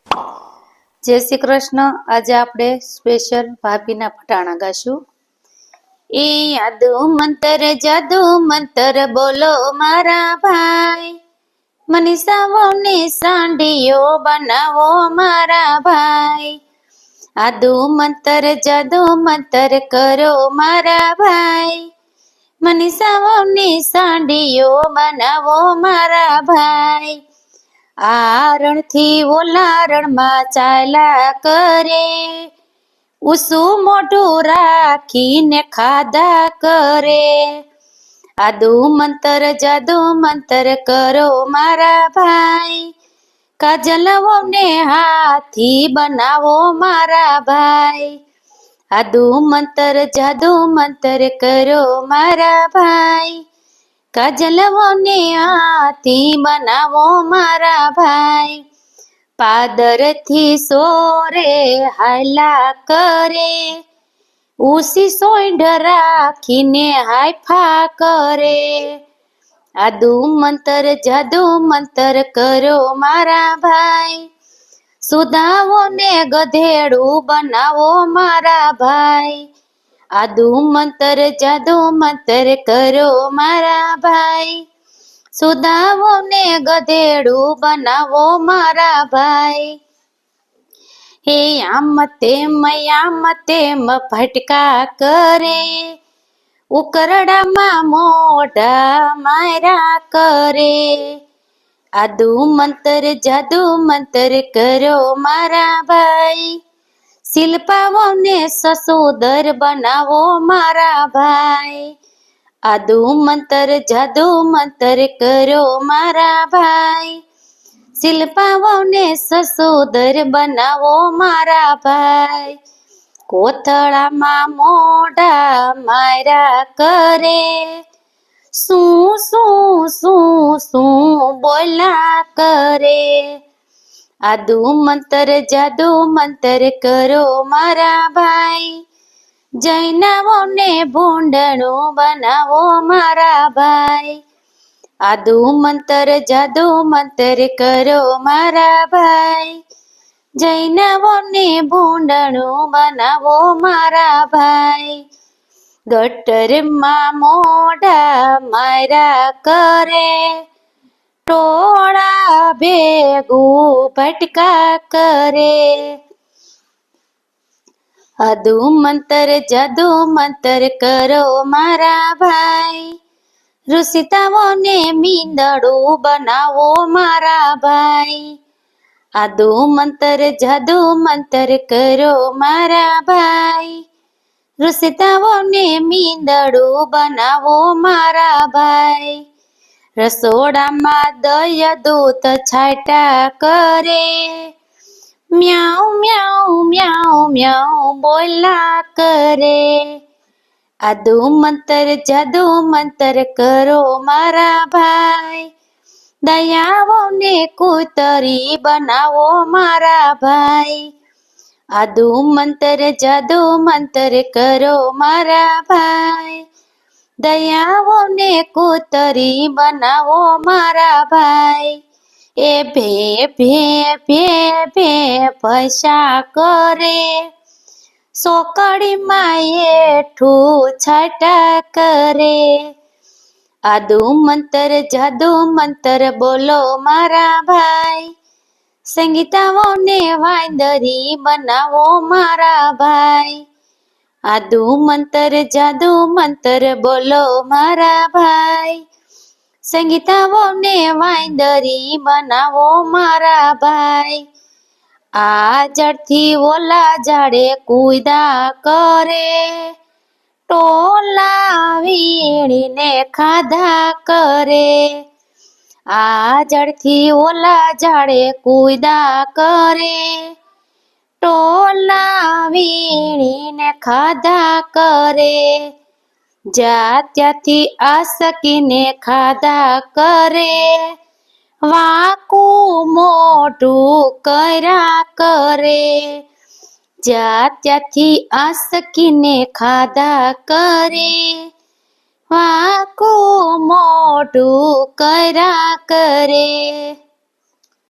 જય શ્રી કૃષ્ણ। આજે આપણે સ્પેશિયલ ભાભીના પટાણા ગાશું। એ જાદુ મંતર બોલો મારા ભાઈ, મનીષાઓને સાંઢીઓ બનાવો મારા ભાઈ। જાદુ મંતર કરો મારા ભાઈ, મનીષાઓને સાંઢીઓ બનાવો મારા ભાઈ। આ રણથી ઓલા રણમાં ચાલ્યા કરે, ઉસું મોઢું રાખીને ખાધા કરે। જાદુ મંતર કરો મારા ભાઈ, કાજલઓને હાથી બનાવો મારા ભાઈ। જાદુ મંતર કરો મારા ભાઈ, કાજલઓને હાથી બનાવો મારા ભાઈ। પાદરથી સોરે હાયલા કરે, ઉસી સોંઢ રાખીને હાયફા કરે। જાદુ મંતર કરો મારા ભાઈ, સુદાઓને ગધેડું બનાવો મારા ભાઈ। જાદુ મંતર કરો મારા ભાઈ, સુદાઓને ગધેડું બનાવો મારા ભાઈ। આમ તેમ ભટકા કરે, ઉકરડામાં મોઢા માર્યા કરે। જાદુ મંતર કરો મારા ભાઈ, શિલ્પાઓને સસોદર બનાવો મારા ભાઈ। જાદુ મંતર કરો મારા ભાઈ, શિલ્પાઓને સસોદર બનાવો મારા ભાઈ। કોથળામાં મોઢા માર્યા કરે, શું બોલ્યા કરે। જાદુ મંતર કરો મારા ભાઈ, જૈનાઓને ભૂંડણું બનાવો મારા ભાઈ। જાદુ મંતર કરો મારા ભાઈ, જૈનાઓને ભૂંડણું બનાવો મારા ભાઈ। ગટરમાં મોઢા માર્યા કરે, ટોળા ભેગું ભટકા કરે। જાદુ મંતર કરો મારા ભાઈ, ઋષિતાઓને મીંદડું બનાવો મારા ભાઈ। જાદુ મંતર કરો મારા ભાઈ, ઋષિતાઓને મીંદડું બનાવો મારા ભાઈ। રસોડામાં દય દૂત છાંટા કરે, મ્યાઉ મ્યાઉ મ્યાઉ મ્યાઉ બોલ્યા કરે। જાદુ મંતર કરો મારા ભાઈ, દયાઓને કૂતરી બનાવો મારા ભાઈ। જાદુ મંતર કરો મારા ભાઈ, દયાઓને કૂતરી બનાવો મારા ભાઈ। ભે ભે ભે ભે ભસા કરે, સોકડીમાં એઠું છાટા કરે। જાદુ મંતર બોલો મારા ભાઈ, સંગીતાઓને વાંદરી બનાવો મારા ભાઈ। જાદુ મંતર બોલો મારા ભાઈ, સંગીતાઓને વાંદરી બનાવો મારા ભાઈ। આ ઝાડથી ઓલા ઝાડે કૂદા કરે, ટોલા વીણીને ખાધા કરે। ઝાડથી ઓલા ઝાડે કૂદા કરે, ટોલા વીણીને ખાધા કરે। ત્યાંથી આસકીને ખાધા કરે, વાંકું મોઢું કર્યા કરે। ત્યાંથી આસકીને ખાધા કરે, વાંકું મોઢું કર્યા કરે।